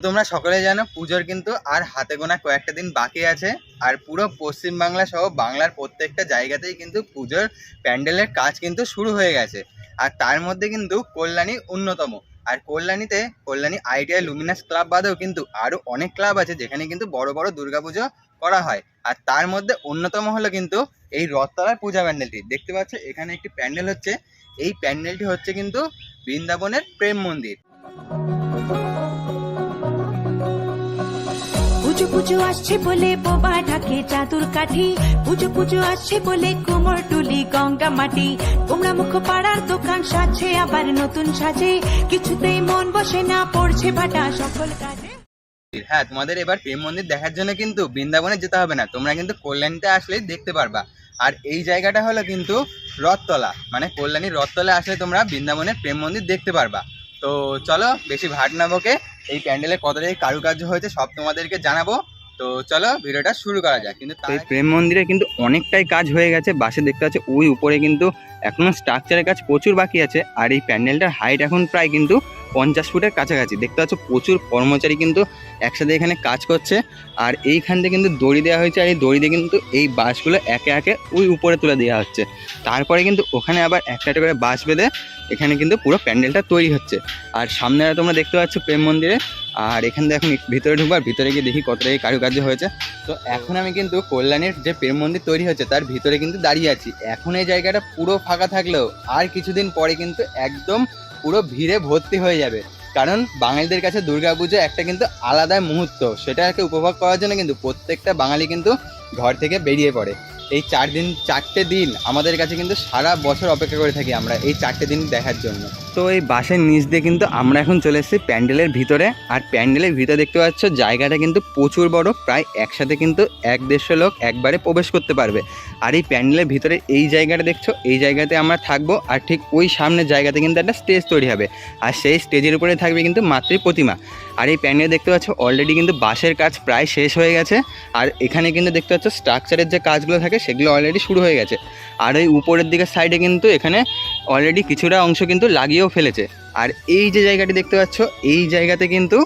তোমরা সকলে জানো পুজোর কিন্তু আর হাতে গোনা কয়েকটা দিন বাকি আছে। আর পুরো পশ্চিমবাংলা সহ বাংলার প্রত্যেকটা জায়গাতেই কিন্তু পুজোর প্যান্ডেলের কাজ কিন্তু শুরু হয়ে গেছে। আর তার মধ্যে কিন্তু কল্যাণী অন্যতম। আর কল্যাণী আইডিয়া লুমিনাস ক্লাব বাদেও কিন্তু আরো অনেক ক্লাব আছে যেখানে কিন্তু বড় বড় দুর্গাপুজো করা হয়। আর তার মধ্যে অন্যতম হলো কিন্তু এই রথতলার পূজা প্যান্ডেলটি। দেখতে পাচ্ছ এখানে একটি প্যান্ডেল হচ্ছে। এই প্যান্ডেলটি হচ্ছে কিন্তু বৃন্দাবনের প্রেম মন্দির। পুজো পুজো আসছে বলে বোবা ঢাকে চাদুর কাঠি, পুজো পুজো আসছে বলে কোমর টুলি গঙ্গা মাটি, তোমরা মুখ পাড়ার দোকান সাজছে আবার নতুন সাজে, কিছুতেই মন বসে না পড়ছে ভাটা সকল কাজে। হ্যাঁ, তোমাদের এবার প্রেম মন্দির দেখার জন্য কিন্তু বৃন্দাবনে যেতে হবে না, তোমরা কিন্তু কল্যাণীতে আসলেই দেখতে পারবা। আর এই জায়গাটা হলো কিন্তু রথতলা, মানে কল্যাণীর রথতলা আসলে তোমরা বৃন্দাবনের প্রেম মন্দির দেখতে পারবা। তো চলো বেশি ভাট না বকে এই প্যান্ডেলে কতটাই কারুকার্য হয়েছে সব তোমাদেরকে জানাবো। তো চলো ভিডিওটা শুরু করা যাক। কিন্তু এই প্রেম মন্দিরে কিন্তু অনেকটাই কাজ হয়ে গেছে। বাসে দেখতে পাচ্ছ ওই উপরে কিন্তু এখনো স্ট্রাকচারের কাজ প্রচুর বাকি আছে। আর এই প্যান্ডেলটার হাইট এখন প্রায় কিন্তু 50 ফুটের কাছাকাছি। দেখতে পাচ্ছ প্রচুর কর্মচারী কিন্তু একসাথে এখানে কাজ করছে। আর এইখান থেকে কিন্তু দড়ি দেওয়া হয়েছে, আর এই দড়ি দিয়ে কিন্তু এই বাঁশগুলো একে একে ওই উপরে তুলে দেওয়া হচ্ছে। তারপরে কিন্তু ওখানে আবার একটা একটা করে বাঁশ বেঁধে এখানে কিন্তু পুরো প্যান্ডেলটা তৈরি হচ্ছে। আর সামনে তোমরা দেখতে পাচ্ছ প্রেম মন্দিরে। আর এখান থেকে এখন ভিতরে ঢুকবার, ভিতরে গিয়ে দেখি কতটাই কারুকার্য হয়েছে। তো এখন আমি কিন্তু কল্যাণীর যে প্রেম মন্দির তৈরি হচ্ছে তার ভিতরে কিন্তু দাঁড়িয়ে আছি। এখন এই জায়গাটা পুরো ফাঁকা থাকলেও আর কিছুদিন পরে কিন্তু একদম পুরো ভিড়ে ভর্তি হয়ে যাবে। কারণ বাঙালিদের কাছে দুর্গাপুজো একটা কিন্তু আলাদা মুহূর্ত, সেটাকে উপভোগ করার জন্য কিন্তু প্রত্যেকটা বাঙালি কিন্তু ঘর থেকে বেরিয়ে পড়ে। এই 4 দিন আমাদের কাছে কিন্তু সারা বছর অপেক্ষা করে থাকি আমরা এই 4টে দিন দেখার জন্য। তো এই বাসের নিচ দিয়ে কিন্তু আমরা এখন চলে এসেছি প্যান্ডেলের ভিতরে। আর প্যান্ডেলের ভিতরে দেখতে পাচ্ছ জায়গাটা কিন্তু প্রচুর বড়, প্রায় একসাথে কিন্তু 1-150 লোক একবারে প্রবেশ করতে পারবে। আর এই প্যান্ডেলের ভিতরে এই জায়গাটা দেখছো, এই জায়গাতে আমরা থাকবো। আর ঠিক ওই সামনের জায়গাতে কিন্তু একটা স্টেজ তৈরি হবে, আর সেই স্টেজের উপরে থাকবে কিন্তু মাতৃ প্রতিমা। আর এই প্যান্ডেল দেখতে পাচ্ছ অলরেডি কিন্তু বাঁশের কাজ প্রায় শেষ হয়ে গেছে। আর এখানে কিন্তু দেখতে পাচ্ছ স্ট্রাকচারের যে কাজগুলো থাকে সেগুলো অলরেডি শুরু হয়ে গেছে। আর এই উপরের দিকের সাইডে কিন্তু এখানে অলরেডি কিছুটা অংশ কিন্তু লাগিয়েও ফেলেছে। আর এই যে জায়গাটি দেখতে পাচ্ছ, এই জায়গাতে কিন্তু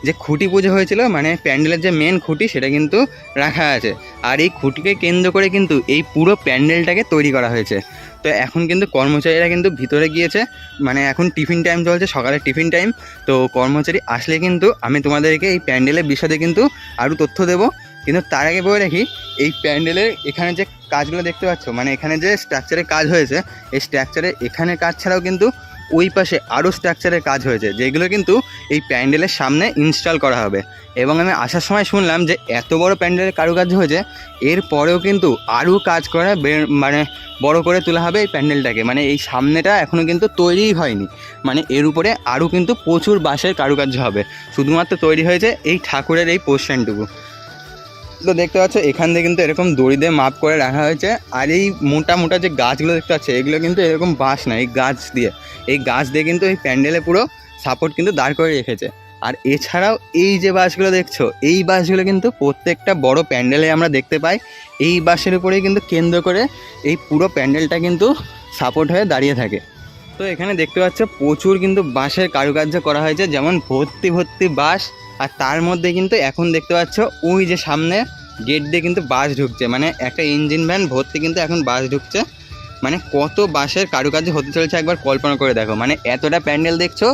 যে খুঁটি পুজো হয়েছিল, মানে প্যান্ডেলের যে মেন খুঁটি, সেটা কিন্তু রাখা আছে। আর এই খুঁটিকে কেন্দ্র করে কিন্তু এই পুরো প্যান্ডেলটাকে তৈরি করা হয়েছে। তো এখন কিন্তু কর্মচারীরা কিন্তু ভিতরে গিয়েছে, মানে এখন টিফিন টাইম চলছে, সকালের টিফিন টাইম। তো কর্মচারী আসলে কিন্তু আমি তোমাদেরকে এই প্যান্ডেলের বিষয়ে কিন্তু আরও তথ্য দেবো। কিন্তু তার আগে বলে রাখি, এই প্যান্ডেলের এখানে যে কাজগুলো দেখতে পাচ্ছ, মানে এখানে যে স্ট্রাকচারের কাজ হয়েছে, এই স্ট্রাকচারে এখানে কাজ ছাড়াও কিন্তু ওই পাশে আরও স্ট্রাকচারের কাজ হয়েছে, যেগুলো কিন্তু এই প্যান্ডেলের সামনে ইনস্টল করা হবে। এবং আমি আসার সময় শুনলাম যে এত বড় প্যান্ডেলের কারুকার্য হয়েছে, এরপরেও কিন্তু আরও কাজ করে মানে বড় করে তোলা হবে এই প্যান্ডেলটাকে। মানে এই সামনেটা এখনও কিন্তু তৈরিই হয়নি, মানে এর উপরে আরও কিন্তু প্রচুর বাঁশের কারুকার্য হবে। শুধুমাত্র তৈরি হয়েছে এই ঠাকুরের এই পোর্শনটুকু। তো দেখতে পাচ্ছ এখান থেকে কিন্তু এরকম দড়ি দিয়ে মাপ করে রাখা হয়েছে। আর এই মোটা মোটা যে গাছগুলো দেখতে পাচ্ছ, এগুলো কিন্তু এরকম বাঁশ না, এই গাছ দিয়ে কিন্তু এই প্যান্ডেলে পুরো সাপোর্ট কিন্তু দাঁড় করে রেখেছে। আর এছাড়াও এই যে বাঁশগুলো দেখছো, এই বাঁশগুলো কিন্তু প্রত্যেকটা বড় প্যান্ডেলে আমরা দেখতে পাই। এই বাঁশের উপরেই কিন্তু কেন্দ্র করে এই পুরো প্যান্ডেলটা কিন্তু সাপোর্ট হয়ে দাঁড়িয়ে থাকে। তো এখানে দেখতে পাচ্ছ প্রচুর কিন্তু বাঁশের কারুকার্য করা হয়েছে, যেমন ভর্তি ভর্তি বাঁশ। আর তার মধ্যে কিন্তু এখন দেখতে পাচ্ছ ওই যে সামনে গেট দিয়ে কিন্তু বাস ঢুকছে, মানে একটা ইঞ্জিন ভ্যান ভর্তি কিন্তু এখন বাস ঢুকছে। মানে কত বাঁশের কারুকার্য হতে চলেছে একবার কল্পনা করে দেখো। মানে এতটা প্যান্ডেল দেখছো,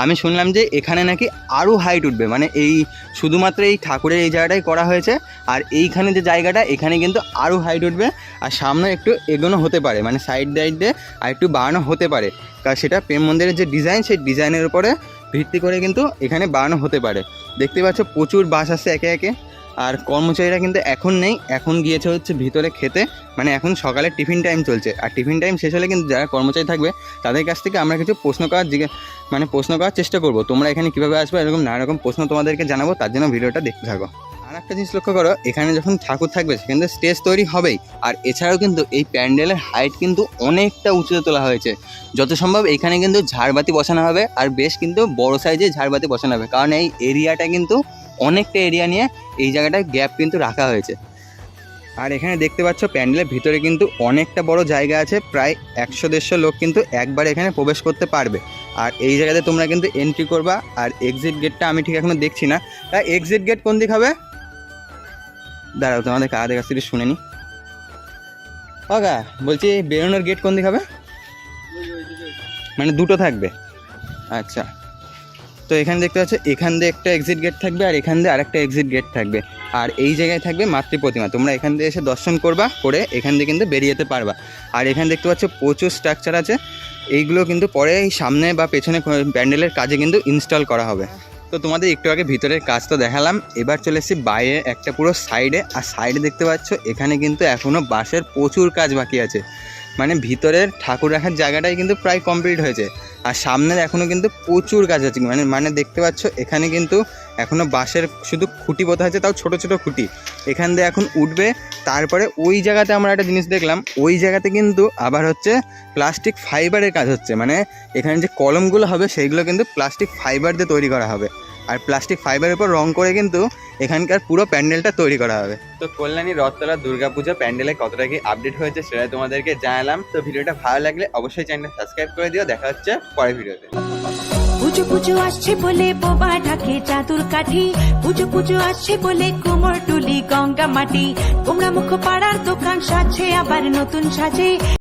আমি শুনলাম যে এখানে নাকি আরও হাইট উঠবে, মানে এই শুধুমাত্র এই ঠাকুরের এই জায়গাটাই করা হয়েছে। আর এইখানে যে জায়গাটা, এখানে কিন্তু আরও হাইট উঠবে। আর সামনে একটু এগোনো হতে পারে, মানে সাইড দিয়ে আর একটু বাড়ানো হতে পারে, কারণ সেটা প্রেম মন্দিরের যে ডিজাইন, সেই ডিজাইনের উপরে ভিত্তি করে কিন্তু এখানে বাড়ানো হতে পারে। দেখতে পাচ্ছ প্রচুর বাস আসছে একে একে। আর কর্মচারীরা কিন্তু এখন নেই, এখন গিয়েছে হচ্ছে ভিতরে খেতে, মানে এখন সকালে টিফিন টাইম চলছে। আর টিফিন টাইম শেষ হলে কিন্তু যারা কর্মচারী থাকবে তাদের কাছ থেকে আমরা কিছু প্রশ্ন করার চেষ্টা করবো। তোমরা এখানে কীভাবে আসবে, এরকম নানা রকম প্রশ্ন তোমাদেরকে জানাবো, তার জন্য ভিডিওটা দেখতে থাকো। আর একটা জিনিস লক্ষ্য করো, এখানে যখন ঠাকুর থাকবে সেখানে স্টেজ তৈরি হবেই। আর এছাড়াও কিন্তু এই প্যান্ডেলের হাইট কিন্তু অনেকটা উঁচুতে তোলা হয়েছে। যত সম্ভব এখানে কিন্তু ঝাড়বাতি বসানো হবে, আর বেশ কিন্তু বড় সাইজে ঝাড়বাতি বসানো হবে, কারণ এই এরিয়াটা কিন্তু অনেকটা এরিয়া নিয়ে এই জায়গাটায় গ্যাপ কিন্তু রাখা হয়েছে। আর এখানে দেখতে পাচ্ছ প্যান্ডেলের ভিতরে কিন্তু অনেকটা বড় জায়গা আছে, প্রায় 100-150 লোক কিন্তু একবার এখানে প্রবেশ করতে পারবে। আর এই জায়গাতে তোমরা কিন্তু এন্ট্রি করবা। আর এক্সিট গেটটা আমি ঠিক এখনো দেখছি না, তাই এক্সিট গেট কোন দিক হবে? দাঁড়াও তোমাদের কাদের কাছ থেকে শুনে নি। বলছি বেরোনোর গেট কোন দিক হবে? মানে দুটো থাকবে? আচ্ছা, তো এখানে দেখতে পাচ্ছ এখান দিয়ে একটা এক্সিট গেট থাকবে আর এখান দিয়ে আরেকটা এক্সিট গেট থাকবে। আর এই জায়গায় থাকবে মাতৃ প্রতিমা, তোমরা এখান দিয়ে এসে দর্শন করবা, করে এখান দিয়ে কিন্তু বেরিয়ে যেতে পারবা। আর এখানে দেখতে পাচ্ছ প্রচুর স্ট্রাকচার আছে, এইগুলো কিন্তু পরে এই সামনে বা পেছনে প্যান্ডেলের কাজে কিন্তু ইনস্টল করা হবে। তো তোমাদের একটু আগে ভিতরের কাজ তো দেখালাম, এবার চলে এসেছি বাইরে একটা পুরো সাইডে। আর সাইডে দেখতে পাচ্ছ এখানে কিন্তু এখনও বাঁশের প্রচুর কাজ বাকি আছে, মানে ভিতরের ঠাকুর রাখার জায়গাটাই কিন্তু প্রায় কমপ্লিট হয়েছে। আর সামনের এখনও কিন্তু প্রচুর কাজ আছে, মানে দেখতে পাচ্ছ এখানে কিন্তু এখনও বাঁশের শুধু খুঁটি পোতা আছে, তাও ছোট ছোট খুঁটি। এখান দিয়ে এখন উঠবে, তারপরে ওই জায়গাতে আমরা একটা জিনিস দেখলাম, ওই জায়গাতে কিন্তু আবার হচ্ছে প্লাস্টিক ফাইবারের কাজ হচ্ছে, মানে এখানে যে কলমগুলো হবে সেইগুলো কিন্তু প্লাস্টিক ফাইবার দিয়ে তৈরি করা হবে। আর প্লাস্টিক ফাইবারের উপর রং করে কিন্তু এখানকার পুরো প্যান্ডেলটা তৈরি করা হবে। তো কল্যাণী রথতলা দুর্গাপূজা প্যান্ডেলে কতটা কি আপডেট হয়েছে সেটা তোমাদেরকে জানালাম। তো ভিডিওটা ভালো লাগলে অবশ্যই চ্যানেলটা সাবস্ক্রাইব করে দিও। দেখা হচ্ছে পরের ভিডিওতে। পুজো পুজো আসছে বলে বোবা ঢাকে চাদুর কাঠি, পুজো পুজো আসছে বলে কুমোর টুলি গঙ্গা মাটি, তোমরা মুখ পাড়ার দোকান সাজছে আবার নতুন সাজে।